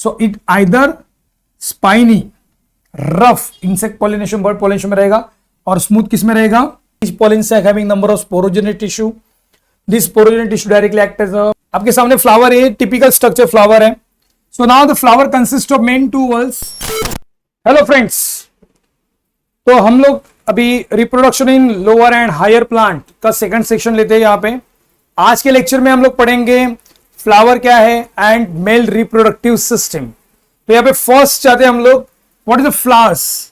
So it either spiny rough insect pollination bird pollination में रहेगा और स्मूथ किस में रहेगा? pollen sac having number of sporogenic tissue. This sporogenic tissue directly act as a, आपके सामने फ्लावर है, टिपिकल स्ट्रक्चर फ्लावर है. So now the flower consist of main two whorls. Hello friends, तो हम लोग अभी reproduction in lower and higher plant का second section लेते हैं. यहाँ पे आज के लेक्चर में हम लोग पढ़ेंगे फ्लावर क्या है एंड मेल रिप्रोडक्टिव सिस्टम. तो यहाँ पे फर्स्ट चाहते हैं हम लोग, व्हाट इज द फ्लावर्स.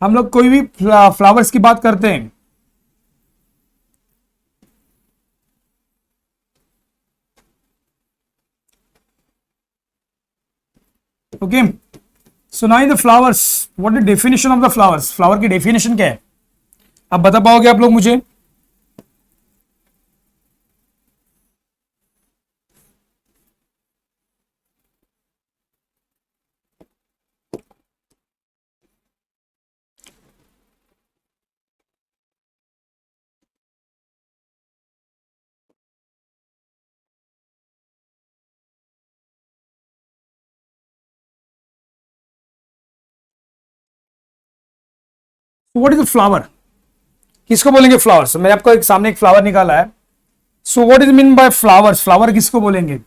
हम लोग कोई भी फ्लावर्स की बात करते हैं, okay. So now the flowers, what is definition of the flowers. Flower की डेफिनेशन क्या है, आप बता पाओगे आप लोग मुझे? व्हाट इज द फ्लावर, किसको बोलेंगे फ्लावर्स. मैंने आपको एक सामने एक फ्लावर निकाला है. So what is mean by flowers, flower किसको बोलेंगे.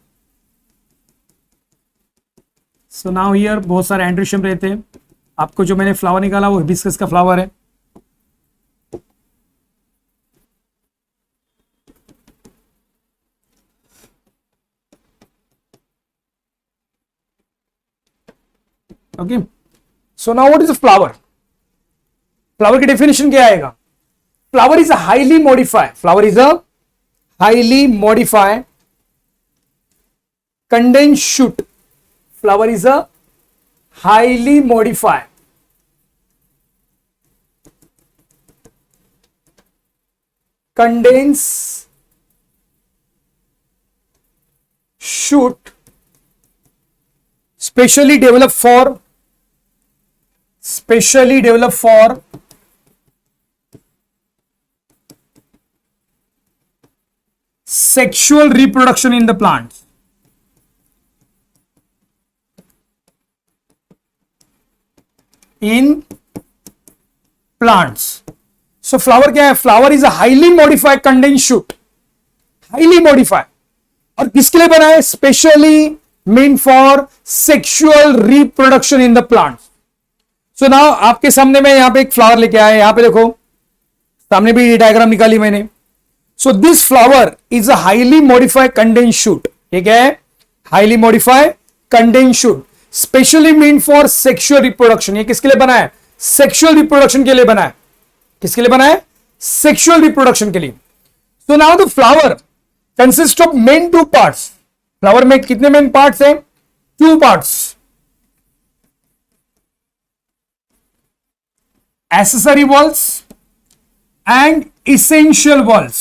सो नाउ हियर बहुत सारे एंड्रिशियम रहते हैं. आपको जो मैंने फ्लावर निकाला वो हिबिस्कस का फ्लावर है. Okay. So now what is the flower. Flower की डेफिनेशन क्या आएगा. Flower is a highly modified, flower is a highly modified condense shoot. Flower is a highly modified condense shoot specially developed for sexual reproduction in the plants. In plants. So flower क्या है? Flower is a highly modified condensed shoot. Highly modified. और किसके लिए बना है? Specially meant for sexual reproduction in the plants. So now आपके सामने मैं यहाँ पे एक फ्लावर लेके आया. यहाँ पे देखो, सामने भी डायग्राम निकाली मैंने. So this flower is a highly modified condensed shoot. ये क्या है? Highly modified condensed shoot. Specially meant for sexual reproduction. ये किसके लिए बना है? Sexual reproduction के लिए बना है. किसके लिए बना है? Sexual reproduction के लिए. So now the flower consists of main two parts. Flower में कितने main parts हैं? Two parts. Accessory walls and essential walls.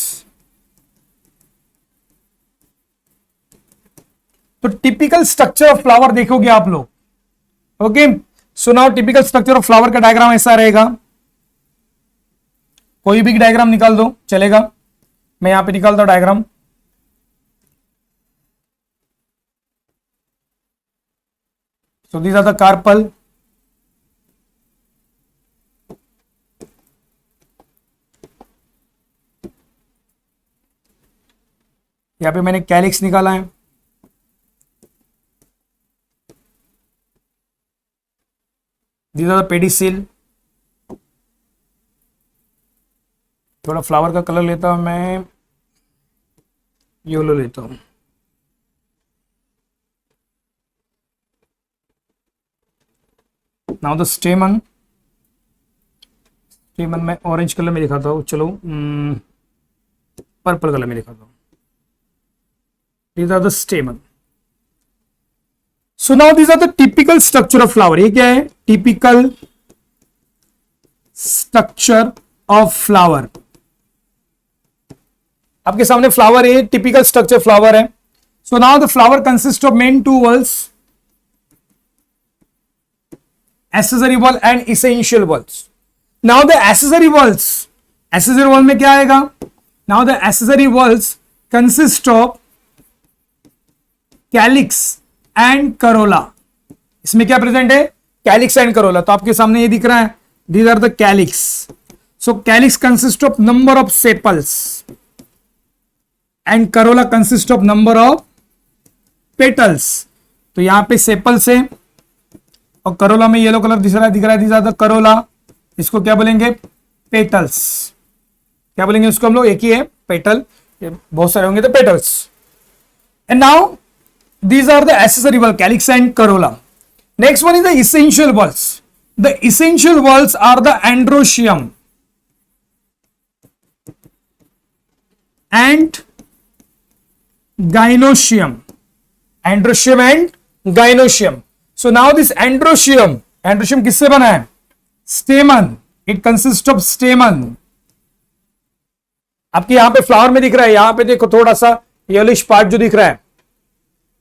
तो टिपिकल स्ट्रक्चर ऑफ फ्लावर देखोगे आप लोग. Okay. So now typical structure of flower का डायग्राम ऐसा रहेगा. कोई भी डायग्राम निकाल दो चलेगा. मैं यहां पे निकालता हूं diagram. So these are the carpel. यहां पे मैंने कैलिक्स निकाला है. These are the pedicel. थोड़ा फ्लावर का कलर लेता हूं मैं, येलो लेता हूं. Now the स्टेमन. स्टेमन में ऑरेंज कलर में दिखाता हूं. चलो पर्पल कलर में दिखाता हूं. These are the stamen. So now these are the typical structure of flower. ये क्या है? Typical structure of flower. आपके सामने फ्लावर है, टिपिकल स्ट्रक्चर फ्लावर है. So now the flower consists of main two walls, accessory wall and essential walls. Now the accessory wall में क्या आएगा? Now the accessory walls consist of calyx and corolla. इसमें क्या present है? Calyx and corolla. तो आपके सामने ये दिख रहा है, these are the calyx. So calyx consist of number of sepals and corolla consist of number of petals. तो यहां पे सेपल्स है और करोला में येलो कलर दिख रहा है दीज आर द करोला। इसको क्या बोलेंगे? पेटल्स। क्या बोलेंगे उसको हम लोग? एक ही है, पेटल। बहुत सारे होंगे तो petals. And now these are the accessory valve, calyx and corolla. Next one is the essential valves. The essential valves are the androecium and gynoecium. Androecium and gynoecium. So now this androecium किससे बना है? stamen. It consists of stamen. आपके यहां पे flower में दिख रहा है, यहां पे देखो थोड़ा सा येलोइश पार्ट जो दिख रहा है,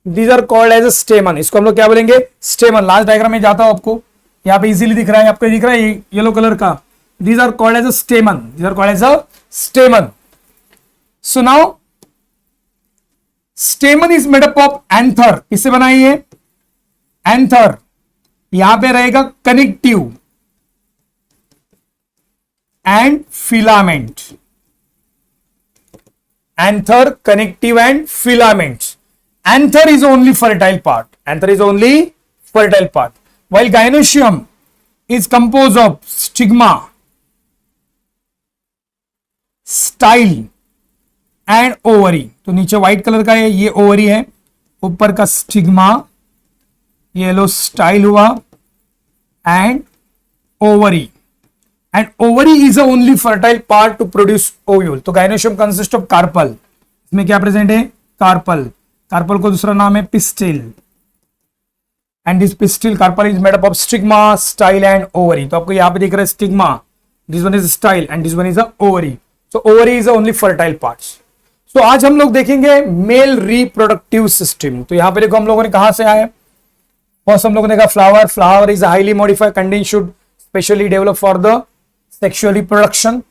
These are called as a stamen. इसको हम लोग क्या बोलेंगे? स्टेमन। लास्ट डायग्राम में जाता हूं आपको, यहाँ पे इजीली दिख रहा है, आपको दिख रहा है येलो कलर का। These are called as a stamen. These are called as a stamen. So now stamen is made up of anther. किससे बनाई है? anther। यहां पे रहेगा connective and filament. anther, connective and filaments. Anther is only fertile part. Anther is only fertile part. While gynoecium is composed of stigma, style and ovary. तो नीचे white colour का है, ये ओवरी है, ऊपर का स्टिग्मा, येलो स्टाइल हुआ and ovary. And ovary is the only fertile part two produce ovule. तो gynoecium कंसिस्ट ऑफ कार्पल। इसमें क्या प्रेजेंट है? कार्पल। कार्पल को दूसरा नाम है pistil. And this pistil carpel is made up of stigma, style and ovary. तो आपको यहाँ पे दिख रहा है stigma, this one is style and this one is ovary. So ovary is only fertile parts. So आज हम लोग देखेंगे मेल रिप्रोडक्टिव सिस्टम। तो यहाँ पे देखो हम लोगों ने कहां से आए? फर्स्ट हम लोगों ने कहा flower. Flower is highly modified condensed should specially develop for the sexual reproduction.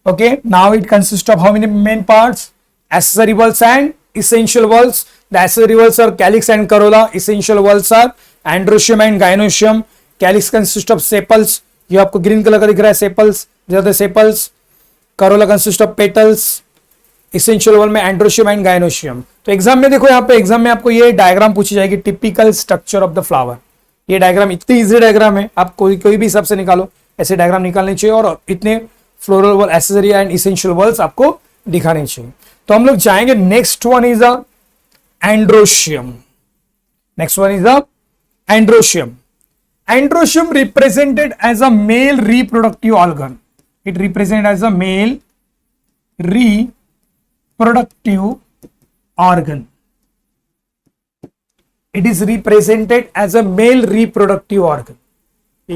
Okay, now it consists of how many main parts? Accessory valves and essential valves. The accessory valves are calyx and corolla. Essential valves are androecium and gynoecium. Calyx consists of sepals. ये आपको green colour का दिख रहा है, sepals. These are the sepals. Corolla consists of petals. Essential valve में androecium and gynoecium. तो exam में देखो, यहाँ पे एग्जाम में आपको ये डायग्राम पूछी जाएगी, typical structure of the flower. ये डायग्राम इतनी इजी डायग्राम है, आप कोई भी हिसाब से निकालो, ऐसे डायग्राम निकालने चाहिए और इतने floral whorl, accessory and essential whorls आपको दिखाने चाहिए। तो हम लोग जाएंगे, next one is the androecium. Next one is the androecium. Androecium represented as a male reproductive organ. It represent as a male reproductive organ. It is represented as a male reproductive organ.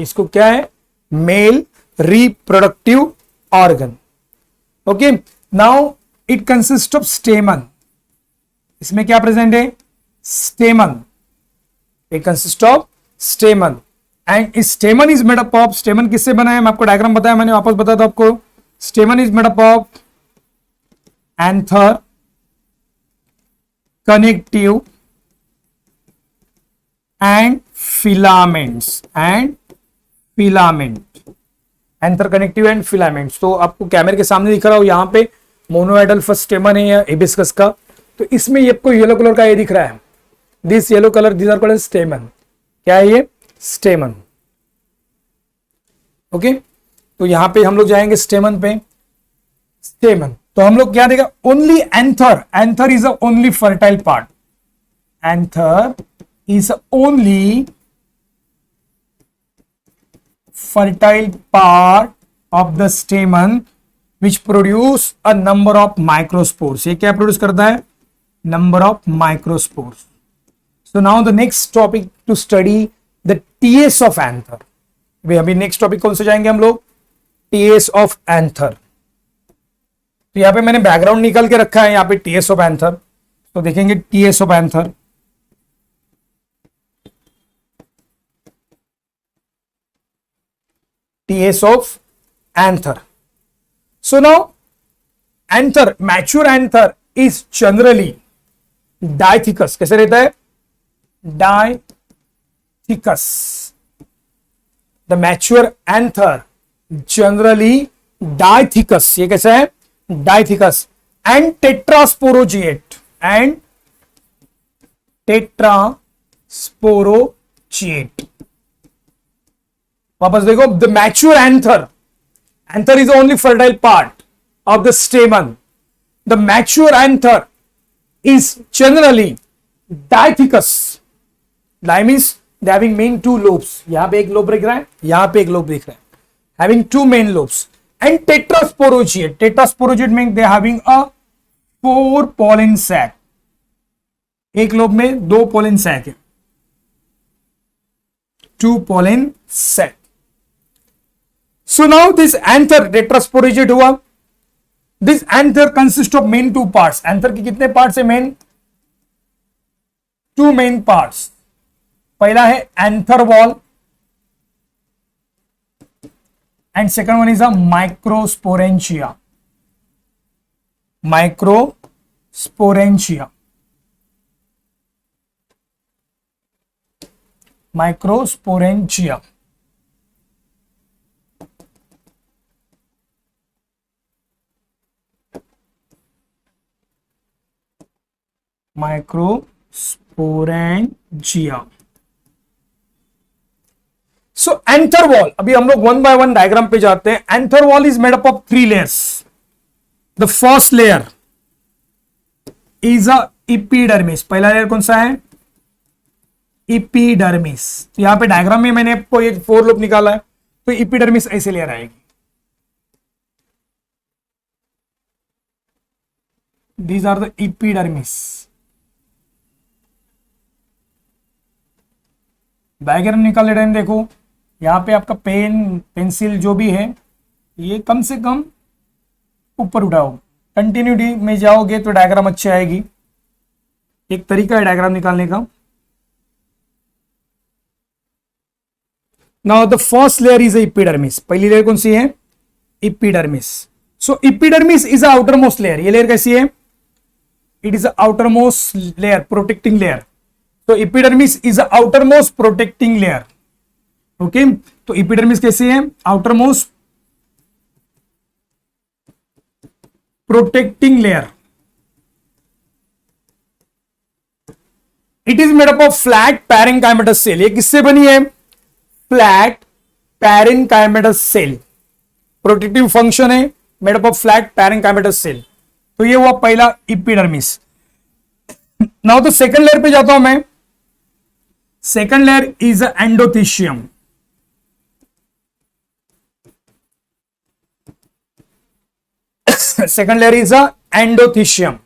इसको क्या है? Male reproductive organ. Okay, now it consists of stamen. इसमें क्या present है? stamen. It consists of stamen and stamen is made up of, stamen किससे बना है? मैं आपको डायग्राम बताया, मैंने वापस बताया था आपको। stamen is made up of anther, connective and filaments and filament. Anther, connective and filaments. तो आपको कैमरे के सामने दिख रहा हो, यहाँ पे मोनोएडल फर्स्ट स्टेमन है या हिबिस्कस का। तो इसमें ये आपको येलो कलर का ये दिख रहा है, this yellow colour, this are called stamen. क्या है ये? स्टेमन। ओके, तो यहाँ पे हम लोग जाएंगे स्टेमन पे। स्टेमन तो हम लोग क्या देगा? Only anther. Anther is a only fertile part. Anther is only fertile part of the stamen which produce a number of microspores. ये क्या प्रोड्यूस करता है? Number of microspores. So now the next topic to study the TS of anther. अभी next topic कौन से जाएंगे हम लोग? TS of anther. तो यहाँ पे मैंने बैकग्राउंड निकाल के रखा है, यहाँ पे TS of anther. तो देखेंगे TS of anther. TS of anther. So now anther, mature anther is generally dithecous. कैसे रहता है? Dithecous. The mature anther generally dithecous. ये कैसा है? Dithecous. And tetrasporangiate. And tetrasporangiate. वापस देखो, the mature anther. Anther is only fertile part of the stamen. The mature anther is generally dithecous. Di means they having main two lobes. यहां पे एक lobe दिख रहा है, यहां पे एक लोब दिख रहा है. Having two main lobes. And tetrasporangiate. Tetrasporangiate mean they having a 4 pollen sac. एक लोब में 2 pollen sac है. 2 pollen sac. So now this anther tetrasporogate हुआ. This anther consists of main 2 parts. Anther के कितने parts है? Main 2 main parts. पहला है anther wall and second one is a microsporangia. Microsporangia. Microsporangia. Microsporangia. So anther wall. अभी हम लोग 1 by 1 diagram पे जाते हैं. Anther wall is made up of 3 layers. The first layer is a epidermis. पहला layer कौन सा है? epidermis. तो यहां पे डायग्राम में मैंने आपको ये 4 लोब निकाला है. तो epidermis ऐसे लेयर आएगी. These are the epidermis. Diagram निकालने टाइम देखो, यहां पे आपका पेन पेंसिल जो भी है ये कम से कम ऊपर उठाओ. कंटिन्यूटी में जाओगे तो डायग्राम अच्छी आएगी. एक तरीका है डायग्राम निकालने का. Now the first layer is epidermis. पहली लेयर कौन सी है? Epidermis. So epidermis is outer most layer. ये लेयर कैसी है? It is outer most layer, protecting layer. तो epidermis is outer most protecting layer. Okay, तो एपिडर्मिस कैसी है? Outer most protecting layer. It is made up of flat parenchymatous cell. ये किससे बनी है? Flat parenchymatous cell. Protective function है, made up of flat parenchymatous cell. तो ये हुआ पहला एपिडर्मिस. नाउ तो सेकंड लेयर पे जाता हूं मैं. Second layer is endothecium. Second layer is a endothecium.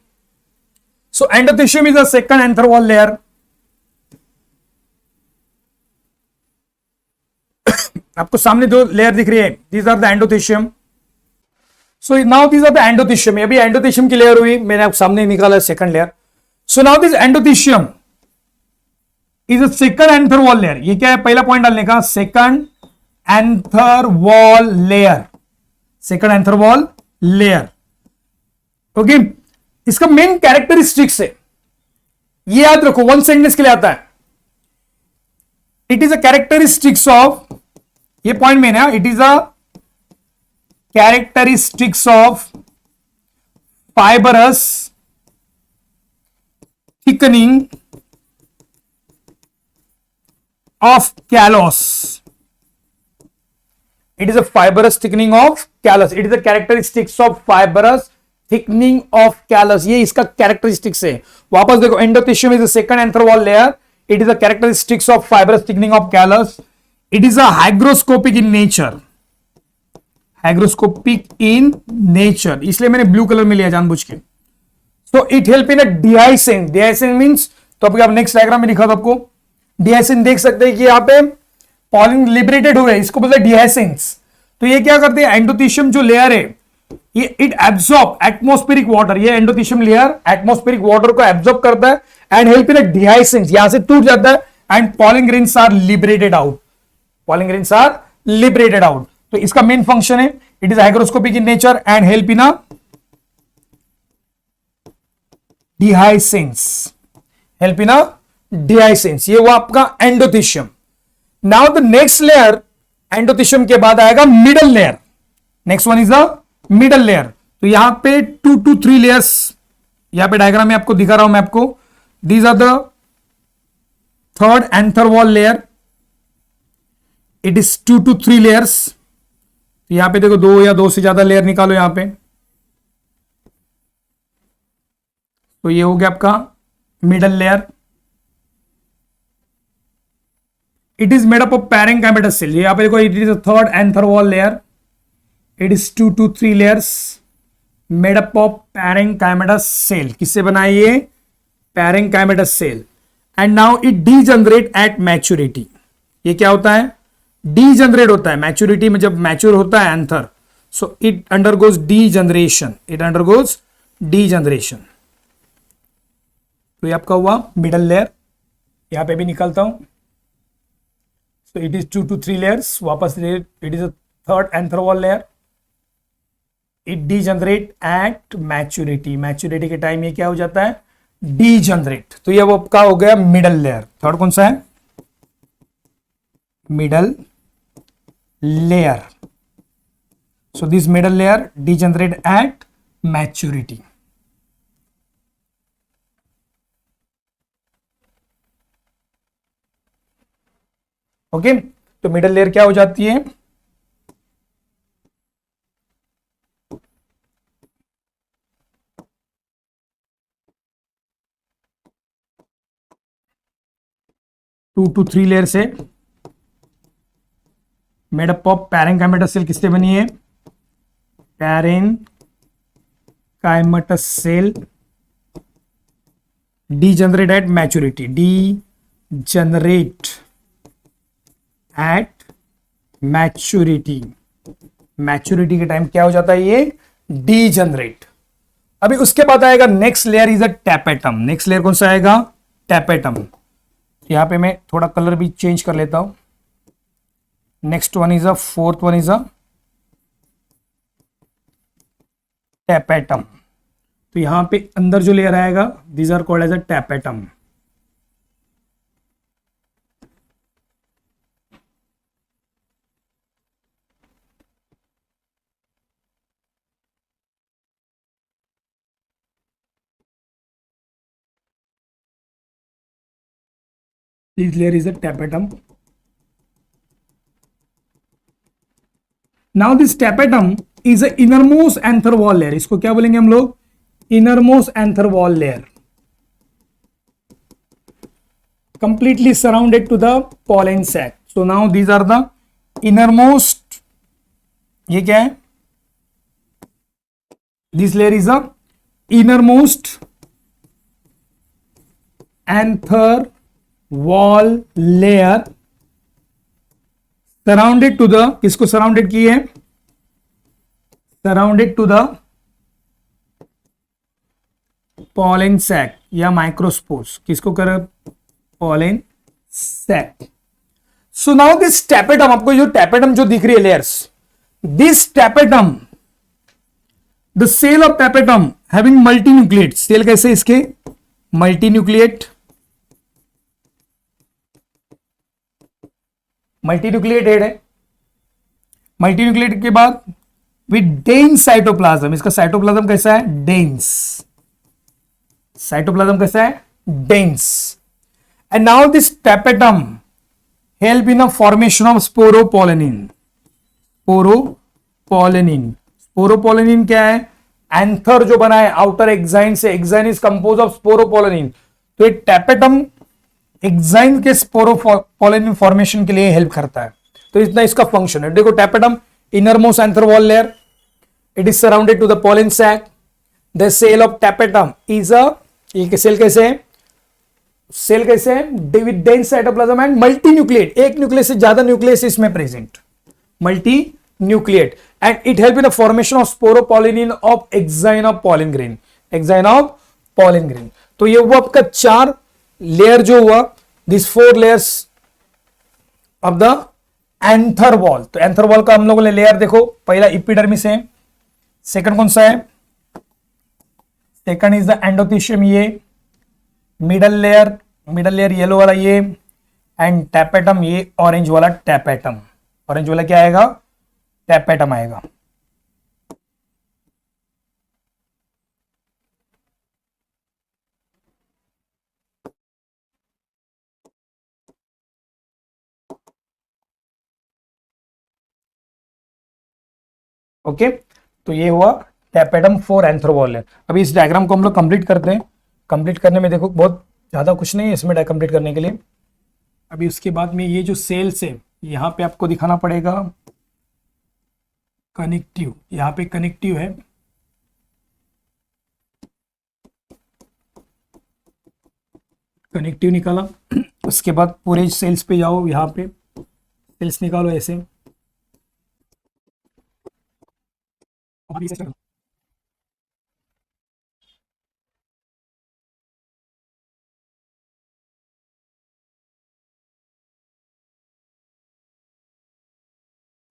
So endothecium is a second anther wall layer. आपको सामने 2 लेयर दिख रही है. These are the endothecium. So now these are the endothecium. अभी endothecium की लेयर हुई, मैंने आपको सामने निकाला second layer. So now this endothecium is a second anther wall layer. ये क्या है? पहला पॉइंट डालने का. Second anther wall layer. Second anther wall layer. Okay, इसका मेन कैरेक्टरिस्टिक्स है, ये याद रखो. 1 सेंटेंस के लिए आता है. It is a characteristics of, ये पॉइंट मेन है. It is a characteristics of fibrous thickening of callose. It is a fibrous thickening of callus. It is the characteristics of fibrous thickening of callus. ये इसका characteristics है. वापस देखो, endothecium is the second anther wall layer. It is the characteristics of fibrous thickening of callus. It is a hygroscopic in nature. Hygroscopic in nature. इसलिए मैंने blue colour में लिया जानबूझ के. So it help in a dehiscence. Dehiscence means, तो अभी आप next diagram में दिखा था आपको. Dehiscence देख सकते हैं कि यहाँ पे पॉलिन लिबरेटेड हुए, इसको बोलते हैं डिहाइसेंस. तो ये क्या करते हैं? एंडोथीशियम जो लेयर है ये इट एब्सॉर्ब एटमॉस्फेरिक वाटर. ये एंडोथीशियम लेयर एटमॉस्फेरिक वाटर को एब्सॉर्ब करता है एंड हेल्प इन डिहाइसेंस. यहां से टूट जाता है and pollen grains are liberated out. Pollen grains are liberated out. तो इसका मेन फंक्शन है, it is hygroscopic in nature and help in dehiscence, help in dehiscence, ये वो आपका endothecium. Now the next layer, endothecium के बाद आएगा middle layer. Next one is the middle layer. तो यहां पे 2 to 3 लेयर्स, यहां पे डायग्राम में आपको दिखा रहा हूं मैं आपको। These are the third anther wall layer, it is 2 to 3 layers. यहां पे देखो 2 या 2 से ज्यादा लेयर निकालो यहां पे। तो ये हो गया आपका middle layer. It is made up of parenchymatous cell. यहां पे देखो it is third anther wall layer, it is 2 to 3 layers made up of parenchymatous cell. किससे बना है ये? Parenchymatous cell. And now it degenerate at maturity. ये क्या होता है? डीजनरेट होता है मैच्योरिटी में, जब मैच्योर होता है anther, so it undergoes degeneration, it undergoes degeneration. तो ये आपका हुआ मिडल लेयर। यहां पे भी निकलता हूं। So it is 2 to 3 layers. वापस it is a third anther wall layer, it degenerate at maturity. Maturity के टाइम ये क्या हो जाता है? डीजनरेट। तो ये वो आपका हो गया मिडल लेयर। थर्ड कौन सा है? Middle layer. So this middle layer degenerate at maturity. Okay, तो मिडल लेयर क्या हो जाती है? टू टू 3 लेयर से made up of parenchymatous cell. किससे बनी है? Parenchymatous cell degenerate at maturity, degenerate at maturity. Maturity के टाइम क्या हो जाता है? ये डीजनरेट। अभी उसके बाद आएगा next layer is a tapetum. Next layer कौन सा आएगा? टैपेटम। यहां पे मैं थोड़ा कलर भी चेंज कर लेता हूं। Next one is a fourth one is a tapetum. तो यहां पे अंदर जो लेयर आएगा, these are called as a tapetum. This layer is a tapetum. Now this tapetum is a innermost anther wall layer. इसको क्या बोलेंगे हम लोग? Innermost anther wall layer. Completely surrounded to the pollen sac. So now these are the innermost. ये क्या है? This layer is a innermost anther wall layer surrounded to the, किसको surrounded की है? Surrounded to the pollen sac या microspores. किसको कर? pollen sac. So now this tapetum, आपको जो tapetum जो दिख रही है layers, this tapetum, the cell of tapetum having multinucleate. Cell कैसे इसके? मल्टीन्यूक्लिएट। मल्टीन्यूक्लिएटेड है। मल्टीन्यूक्लिएटेड के बाद विद डेंस साइटोप्लाज्म। इसका साइटोप्लाज्म कैसा है? डेंस। साइटोप्लाज्म कैसा है? Dense. And now this tapetum help in the formation of sporopollenin. Sporopollenin, sporopollenin क्या है? एंथर जो बना है आउटर एक्साइन से, exine is compose of sporopollenin. तो ये टैपेटम एक्साइन के स्पोरोपोलेनिन फॉर्मेशन के लिए हेल्प करता है। तो इतना इसका फंक्शन है। देखो tapetum innermost anther wall layer, it is surrounded to the pollen sac. The cell of tapetum is a, ये सेल कैसे है? सेल कैसे है? With dense cytoplasm and multinucleate. एक न्यूक्लियस से ज्यादा न्यूक्लियस इसमें present, multinucleate. And it help in the formation of sporopollenin of exine of pollen grain, exine of pollen grain. तो ये वो आपका 4 लेयर जो हुआ, this 4 layers of the anther wall. तो एंथर वॉल का हम लोगों ने लेयर देखो, पहला इपिडर्मिस है, सेकंड कौन सा है? सेकंड इज द एंडोथीशियम, ये मिडल लेयर येलो वाला ये, एंड टैपेटम ये ऑरेंज वाला टैपेटम। ऑरेंज वाला क्या आएगा? टैपेटम आएगा। ओके, तो ये हुआ टैपेटम फॉर एंथ्रोवॉल। अभी इस डायग्राम को हम लोग कंप्लीट करते हैं। कंप्लीट करने में देखो बहुत ज्यादा कुछ नहीं है इसमें कंप्लीट करने के लिए। अभी उसके बाद में ये जो सेल्स है यहाँ पे आपको दिखाना पड़ेगा कनेक्टिव, यहाँ पे कनेक्टिव है, कनेक्टिव निकाला। उसके बाद पूरे सेल्स पे जाओ, यहाँ पे सेल्स निकालो ऐसे।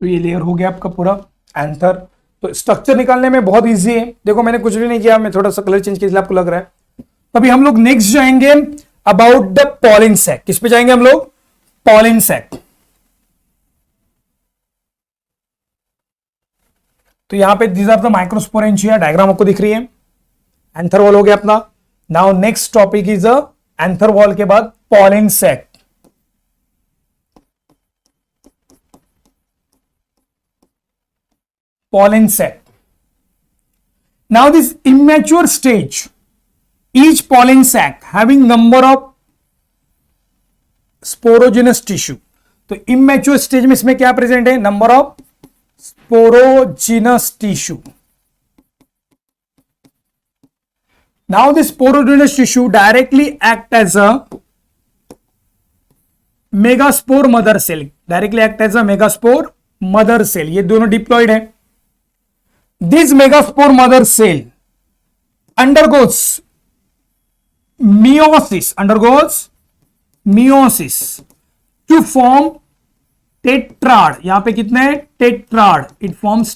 तो ये लेयर हो गया आपका पूरा एंथर। तो स्ट्रक्चर निकालने में बहुत इजी है। देखो मैंने कुछ भी नहीं किया, मैं थोड़ा सा कलर चेंज किया इसलिए आपको लग रहा है। अभी हम लोग नेक्स्ट जाएंगे अबाउट द पॉलिन सैक। किस पे जाएंगे हम लोग? Pollen sac. तो यहां पे these are the microsporangia, diagram आपको दिख रही है। एंथर वॉल हो गया अपना। Now next topic is anther wall के बाद pollen sac. Pollen sac. Now this immature stage, each pollen sac having number of sporogenous tissue. तो immature stage में इसमें क्या प्रेजेंट है? Number of sporogenous tissue. Now this sporogenous tissue directly act as a megaspore mother cell. Directly act as a megaspore mother cell. ये दोनों diploid है। This megaspore mother cell undergoes meiosis to form tetrad. यहां पे कितने? Tetrad. It forms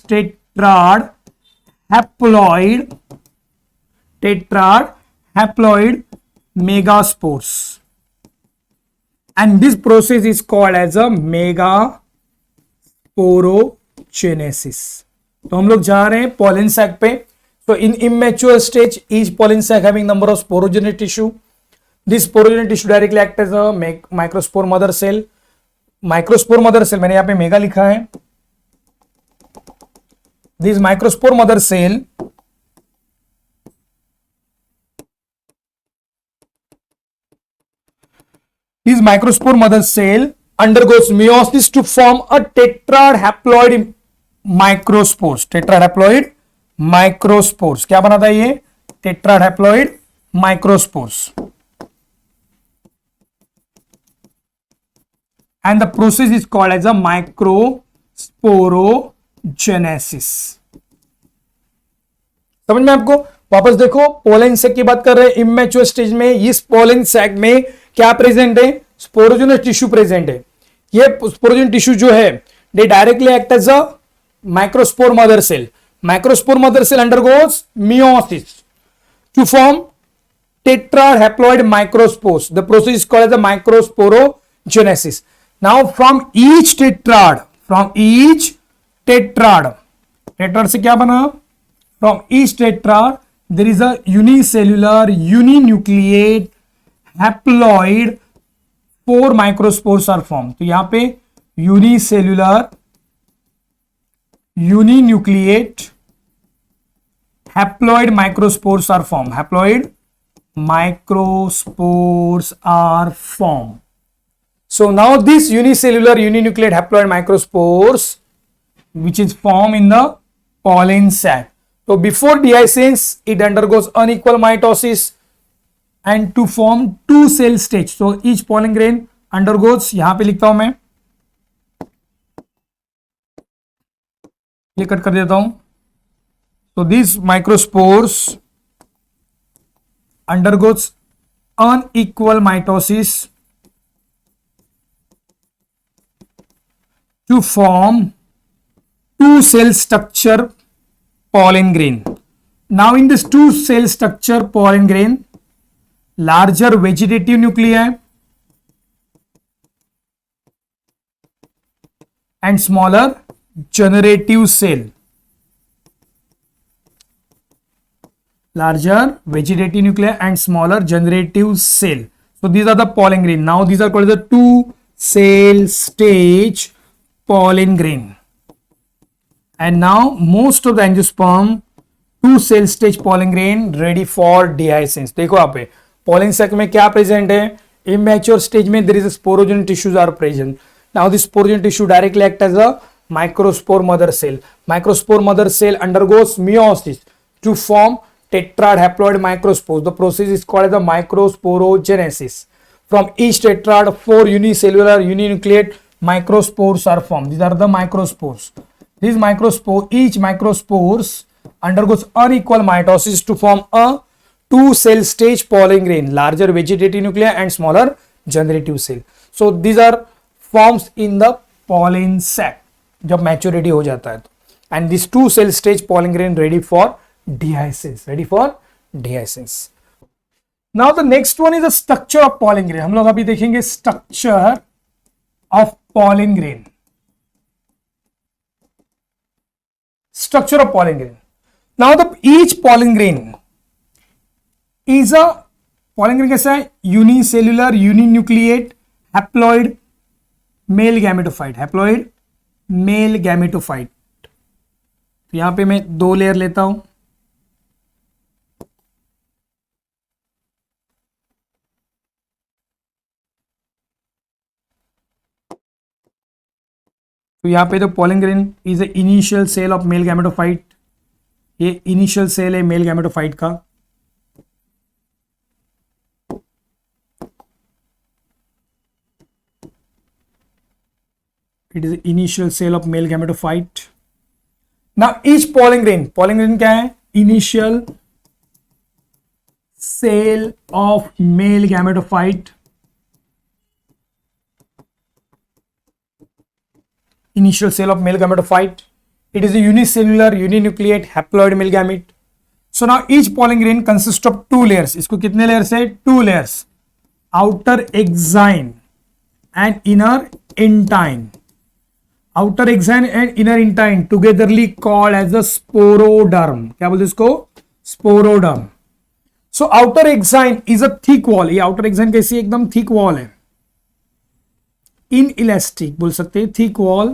haploid megaspores, and this process is called as a megasporogenesis. तो हम लोग जा रहे हैं पॉलिन सैक पे। तो in immature stage each pollen sac having number of sporogenous tissue. This sporogenous tissue directly act as a microspore mother cell. Microspore mother cell मैंने यहां पे मेगा लिखा है। दिस माइक्रोस्पोर मदर सेल undergoes meiosis to form a tetrad haploid microspores. Tetrad haploid microspores क्या बनाता है ये? Tetrad haploid microspores. And the process is called as a microsporogenesis. समझ में आपको? वापस देखो, पोलन सैक की बात कर रहे हैं। इमेच्योर स्टेज में इस पोलन सैक में क्या प्रेजेंट है? स्पोरोजेनस टिश्यू प्रेजेंट है। ये स्पोरोजेनस टिश्यू जो है they directly act as a microspore mother cell. Microspore mother cell undergoes meiosis to form tetrad haploid microspores. The process is called as the microsporogenesis. Now from each tetrad से क्या बना? From each tetrad there is a unicellular uninucleate haploid 4 microspores are formed. तो यहां पे unicellular uninucleate haploid microspores are formed. Haploid microspores are formed. So now this unicellular uninucleate haploid microspores which is formed in the pollen sac. So before dehiscence it undergoes unequal mitosis and to form 2 cell stage. So each pollen grain undergoes, यहां पे लिखता हूं मैं, ये cut कर देता हूं। तो this microspores undergoes unequal mitosis to form 2 cell structure pollen grain. Now in this two cell structure pollen grain, larger vegetative nuclei and smaller generative cell. Larger vegetative nuclei and smaller generative cell. So these are the pollen grain. Now these are called the two cell stage pollen grain. And now most of the angiosperm two cell stage pollen grain ready for dehiscence. देखो यहाँ पे pollen sac में क्या present है? Immature stage में there is a sporogenic tissues are present. Now this sporogenic tissue directly act as a microspore mother cell. Microspore mother cell undergoes meiosis to form tetrad haploid microspores. The process is called as the microsporogenesis. From each tetrad, 4 unicellular uninucleate microspores are formed. These are the microspores. These each microspores undergoes unequal mitosis to form a two cell stage pollen grain, larger vegetative nuclei and smaller generative cell. So these are forms in the pollen sac जब maturity हो जाता है तो. And these two cell stage pollen grain ready for dehiscence. Ready for dehiscence. Now the next one is the structure of pollen grain. हम लोग अभी देखेंगे structure of pollen grain. Structure of pollen grain. Now each pollen grain is a pollen grain कैसा है? Unicellular, uninucleate, haploid, male gametophyte. Haploid, male gametophyte. तो यहां पे मैं 2 लेयर लेता हूं. तो यहाँ पे तो pollen grain is a initial cell of male gametophyte. ये initial cell है male gametophyte का. It is the initial cell of male gametophyte. Now each pollen grain क्या है? Initial cell of male gametophyte. Initial cell of male gametophyte. It is a unicellular, uninucleate, haploid male gamete. So now each pollen grain consists of 2 layers. इसको कितने layers है? 2 layers. Outer exine and inner intine. Outer exine and inner intine togetherly called as the sporoderm. क्या बोलते हैं इसको? Sporoderm. So outer exine is a thick wall. ये outer exine कैसी एकदम thick wall है. Inelastic बोल सकते हैं, thick wall,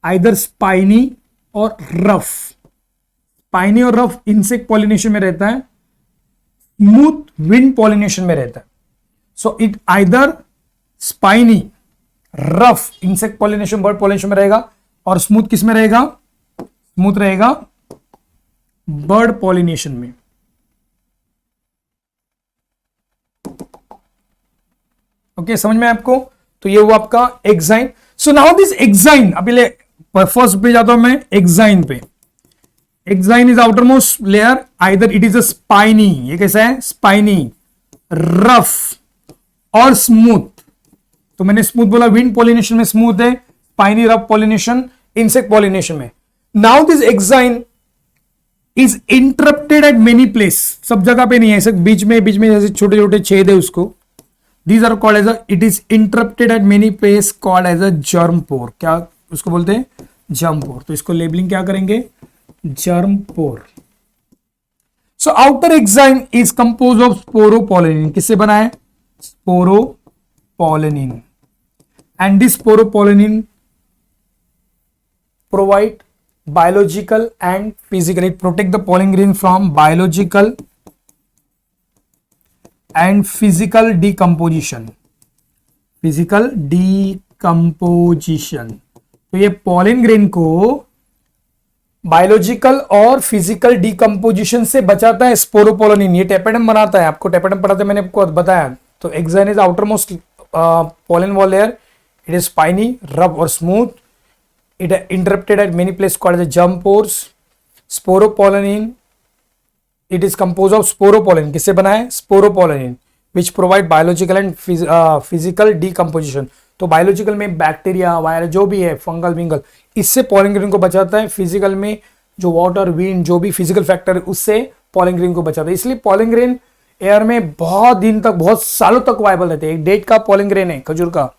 either spiny और rough. Spiny और rough insect pollination में रहता है, smooth wind pollination में रहता है. So it either spiny, rough insect pollination, bird pollination में रहेगा, और smooth किस में रहेगा? Smooth रहेगा bird pollination में. ओके, समझ में आपको? तो ये हुआ आपका exine. So now this exine, अभी ले फर्स्ट पे जाता हूं मैं एक्साइन पे. Exine is outer most layer, either it is a spiny, ये कैसा है? स्पाइनी, रफ और स्मूथ. तो मैंने स्मूथ बोला, विंड पॉलिनेशन में स्मूथ है, spiny rough pollination insect pollination में. Now this exine is interrupted at many place, सब जगह पे नहीं है, सिर्फ बीच में जैसे छोटे छोटे छेद है उसको. These are called as a, it is interrupted at many places called as a germ pore. क्या उसको बोलते हैं? germ pore. तो इसको लेबलिंग क्या करेंगे? germ pore. So outer exine is composed of sporopollenin. किससे बना है? sporopollenin. And this sporopollenin provide biological and physical. It protect the pollen grain from biological and physical decomposition. तो ये pollen grain को बायोलॉजिकल और physical decomposition से बचाता है स्पोरोपोलिन. ये टेपेडम बनाता है, आपको टेपेडम पढ़ाते मैंने आपको बताया. तो exine is outer most pollen wall layer. It is spiny, rough or smooth. It interrupted at many places called as germ pores. Sporopollenin, it is composed of sporopollen. किससे बना है? Sporopollenin, which provide biological and physical decomposition. तो biological में bacteria, virus जो भी है, fungal विंगल, इससे pollen grain को बचाता है. फिजिकल में जो वाटर, विंड, जो भी फिजिकल फैक्टर है उससे पॉलन ग्रेन को बचाता है। इसलिए पॉलन ग्रेन एयर में बहुत दिन तक, बहुत सालों तक वायबल रहते हैं। एक डेट का पॉलन ग्रेन है खजूर का,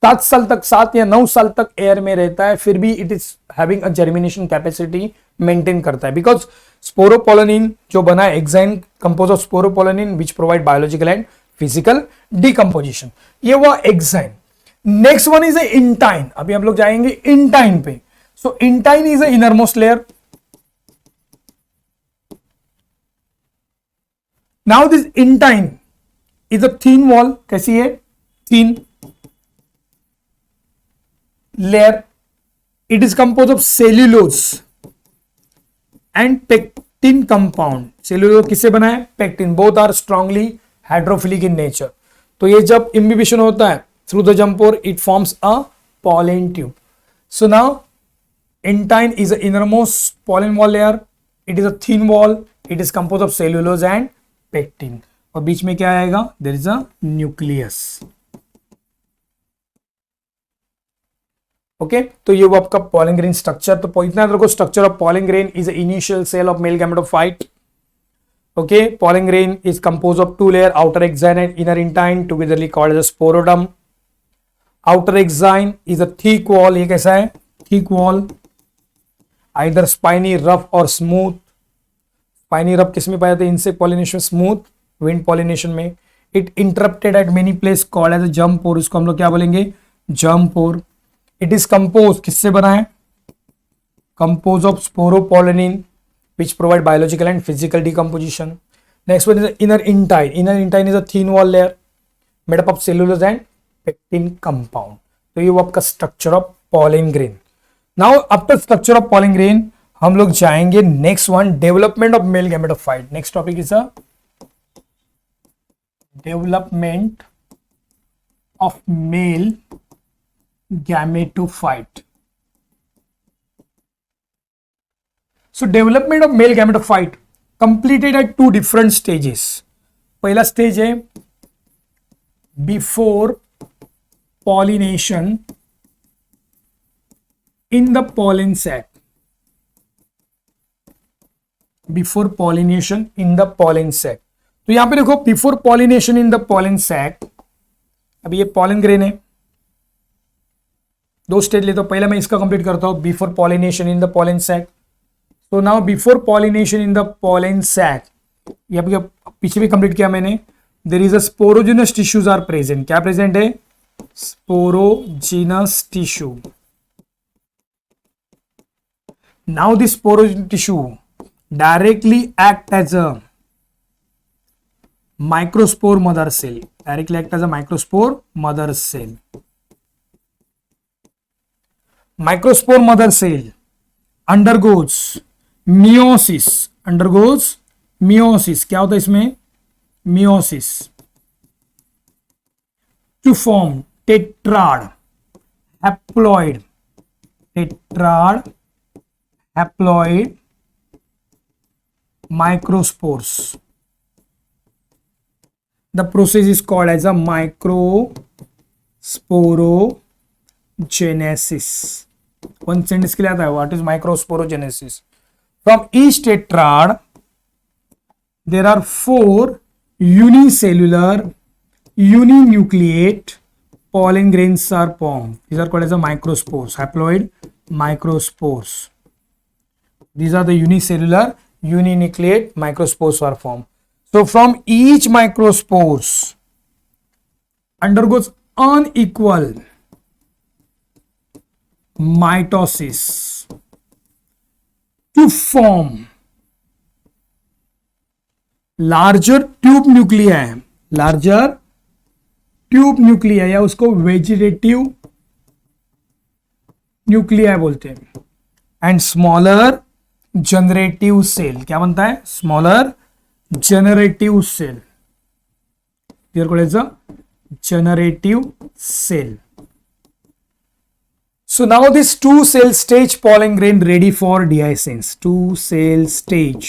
7 साल तक, 7 या 9 साल तक एयर में रहता है, फिर भी it is having a germination capacity maintain करता है, बिकॉज स्पोरोपोलोनिन जो बना है, exine compose of sporopollenin which provide biological and physical decomposition. ये हुआ exine. Next one is intine. अभी हम लोग जाएंगे इंटाइन पे। So intine is a innermost layer. Now this intine is a thin wall. कैसी है? थीन layer. It is composed of cellulose and pectin compound. Cellulose किससे बना है? Pectin. Both are strongly hydrophilic in nature. तो ये जब imbibition होता है through the jump pore, it forms a pollen tube. So now intine is the innermost pollen wall layer. It is a thin wall. It is composed of cellulose and pectin. और बीच में क्या आएगा? There is a nucleus. Okay तो ये वो आपका pollen grain structure. तो इतना देखो, structure of pollen grain is initial cell of male gametophyte. Okay, pollen grain is compose of 2 layer, outer exine and inner intine, togetherly called as a sporoderm. Outer exine is a thick wall. ये कैसा है? Thick wall, either spiny, rough और smooth. Spiny rough किस में पाए जाते हैं? Insect pollination, smooth wind pollination में। It interrupted at many place, called as a jump पोर। इसको हम लोग क्या बोलेंगे? Jump pore. It is compose, किससे बना है? Compose of sporopollenin which provide biological and physical decomposition. Next one is inner intine. Inner intine is a thin wall layer made up of cellulose and pectin compound. तो ये वो आपका structure of pollen grain. Now after structure of pollen grain हम लोग जाएंगे next one, development of male gametophyte. Next topic is a development of mail gametophyte. So development of male gametophyte completed at 2 different stages. पहला stage है before pollination in the pollen sac. Before pollination in the pollen sac. तो यहां पे देखो, before pollination in the pollen sac, अभी ये pollen grain है, 2 stage लेता हूं। पहले मैं इसका कंप्लीट करता हूं, before pollination in the pollen sac. तो now before pollination in the pollen sac, ये पीछे भी कंप्लीट किया मैंने। There is a sporogenous tissues are present. क्या प्रेजेंट है? Sporogenous tissue. Now this sporogenous tissue directly act as a microspore mother cell. Directly act as a microspore mother cell. Microspore mother cell undergoes meiosis. Undergoes meiosis. क्या होता है इसमें? Meiosis to form tetrad haploid microspores. The process is called as a microsporogenesis. One sentence के लिए आता है, what is microsporogenesis? From each tetrad there are 4 unicellular uninucleate pollen grains are formed. These are called as the microspores, haploid microspores. These are the unicellular uninucleate microspores are formed. So from each microspores undergoes unequal mitosis to form larger tube nuclei, larger tube nuclei या उसको vegetative nuclei बोलते हैं, and smaller generative cell. क्या बनता है? Smaller generative cell. Here called as a generative cell. So now this 2-cell stage pollen grain ready for dehiscence. 2-cell stage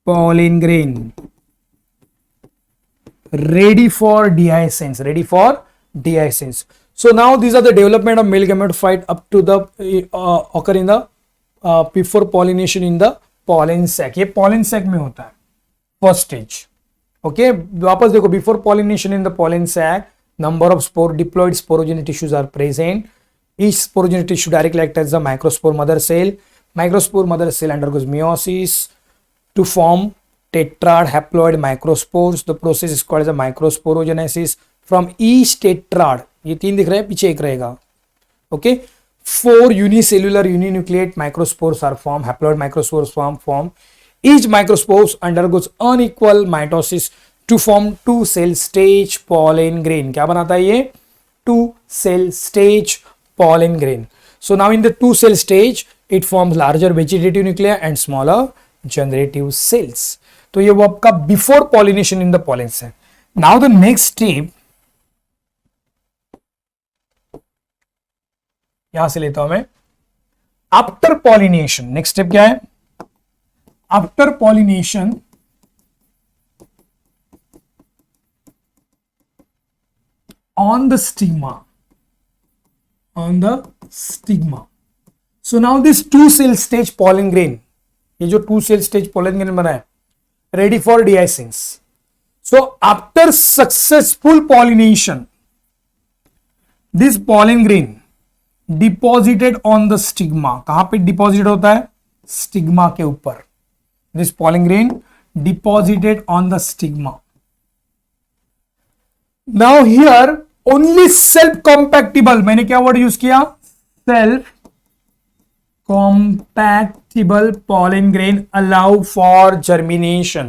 pollen grain ready for dehiscence. Ready for dehiscence. So now these are the development of male gametophyte up to the occur in the before pollination in the pollen sac, ये pollen sac में होता है first stage. Okay, वापस देखो, before pollination in the pollen sac number of spore diploid sporogenic tissues are present. Each sporogenic tissue directly acts as a microspore mother cell. Microspore mother cell undergoes meiosis to form tetrad haploid microspores. The process is called as a microsporogenesis. From each tetrad, ये तीन दिख रहे हैं, पीछे एक रहेगा, okay, 4 unicellular uninucleate microspores are formed. Haploid microspores form. Each microspores undergoes unequal mitosis to form 2 cell stage pollen grain. क्या बनाता है ये? 2 cell stage pollen grain. So now in the 2 cell stage it forms larger vegetative nuclei and smaller generative cells. तो ये वो आपका before pollination in the pollen sac. Now the next step, यहां से लेता हूं मैं, after pollination. Next step क्या है? After pollination on the stigma. So now this 2 cell stage pollen grain, ये जो 2 cell stage pollen grain बना है, ready for dehiscence. So after successful pollination, this pollen grain deposited on the stigma. कहां पे deposited होता है? Stigma के ऊपर. This pollen grain deposited on the stigma. Now here only self compactable, मैंने क्या वर्ड यूज किया? Self compactable pollen grain allow for germination.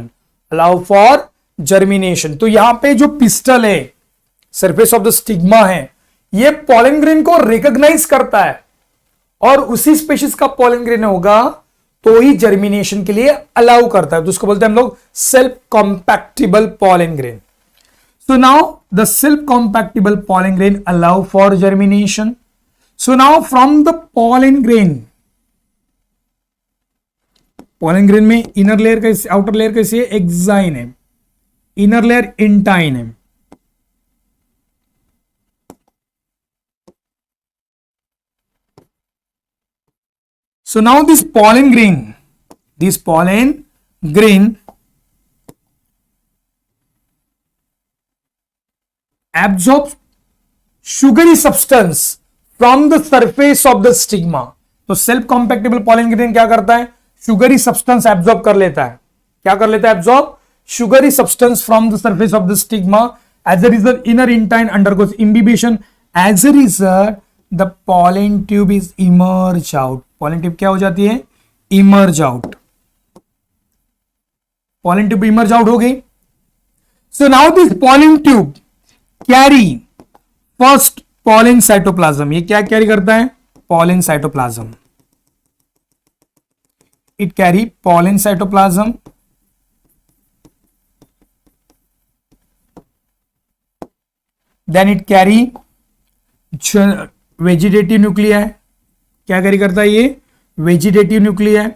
तो यहां पे जो पिस्टल है, सरफेस ऑफ द स्टिग्मा है, ये पॉलन ग्रेन को रिकॉग्नाइज करता है और उसी स्पेशीज का पॉलन ग्रेन होगा तो ही जर्मिनेशन के लिए अलाउ करता है, तो उसको बोलते हैं हम लोग self compatible pollen grain. So now the self-compactable pollen grain allow for germination. So now from the pollen grain में inner layer कैसे, outer layer कैसे है? एक्साइन है, inner layer इंटाइन है. So now this pollen grain absorbs sugary substance from the surface of the stigma. तो self compactable pollen grain क्या करता है? शुगरी सब्सटेंस एब्जॉर्ब कर लेता है. क्या कर लेता है? Absorb sugary substance from the surface of the stigma. As a result, inner intine undergoes imbibition. As a result, the pollen tube is emerge out. pollen tube क्या हो जाती है? emerge out. pollen tube emerge out हो गई. So now this pollen tube carry first pollen cytoplasm. ये क्या carry करता है? pollen cytoplasm. It carry pollen cytoplasm. Then it carry vegetative nuclei. क्या कैरी करता है ये? vegetative nuclei.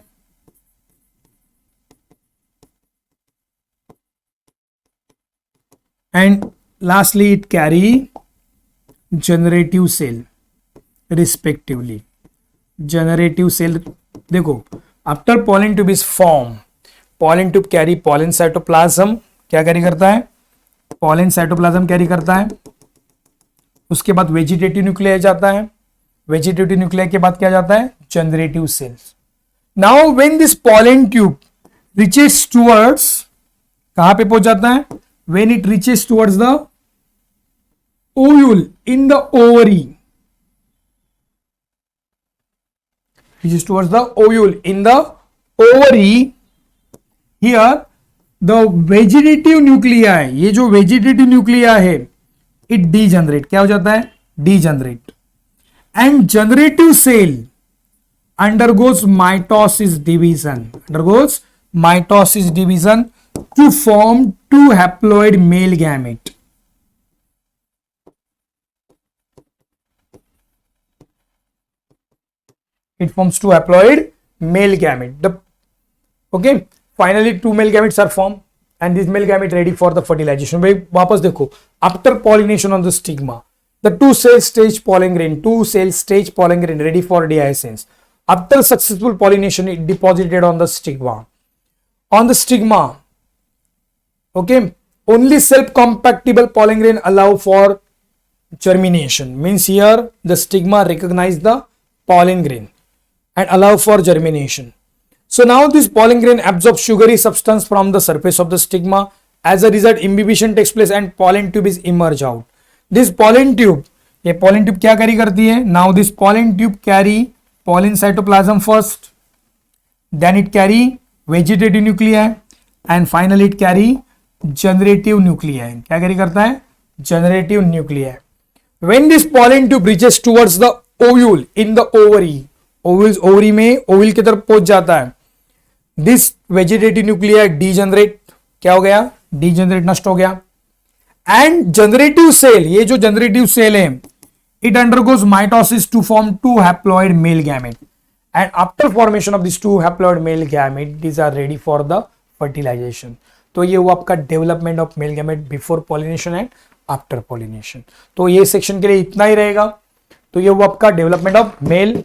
And lastly it carry generative cell respectively. generative cell, देखो, after pollen tube is formed, pollen tube carry pollen cytoplasm. क्या carry करता है? pollen cytoplasm carry करता है. उसके बाद वेजिटेटिव न्यूक्लिया जाता है. वेजिटेटिव न्यूक्लिया के बाद क्या जाता है? Generative cells. Now when this pollen tube reaches towards, कहां पे पहुंच जाता है? when it reaches towards the ovule in the ovary, reaches towards the ovule in the ovary, here the vegetative nuclei, ये जो vegetative nuclei है, it degenerate. क्या हो जाता है? degenerate. And generative cell undergoes mitosis division to form 2 haploid male gamete. It forms 2 haploid male gamete. Okay, finally 2 male gametes are formed and these male gamete ready for the fertilization. भाई वापस देखो, after pollination on the stigma, the 2 cell stage pollen grain ready for dehiscence. After successful pollination, it deposited on the stigma. On the stigma, okay, only self-compatible pollen grain allow for germination. Means here the stigma recognize the pollen grain and allow for germination. So now this pollen grain absorbs sugary substance from the surface of the stigma. As a result, imbibition takes place and pollen tube is emerge out. This pollen tube, ये pollen tube क्या carry करती है? Now this pollen tube carry pollen cytoplasm first, then it carry vegetative nuclei and finally it carry generative nuclei. क्या carry करता है? Generative nuclei. When this pollen tube reaches towards the ovule in the ovary, ovary में ovule की तरफ पहुंच जाता है, this vegetative nuclei degenerate, क्या हो गया? Degenerate, नष्ट हो गया. And generative cell, ये जो generative cell है, it undergoes mitosis to form two haploid male gamete. And after formation of these two haploid male gamete, these are ready for the fertilization. तो ये वो आपका development of male gamete before pollination and after pollination. तो ये section के लिए इतना ही रहेगा. तो ये वो आपका डेवलपमेंट ऑफ मेल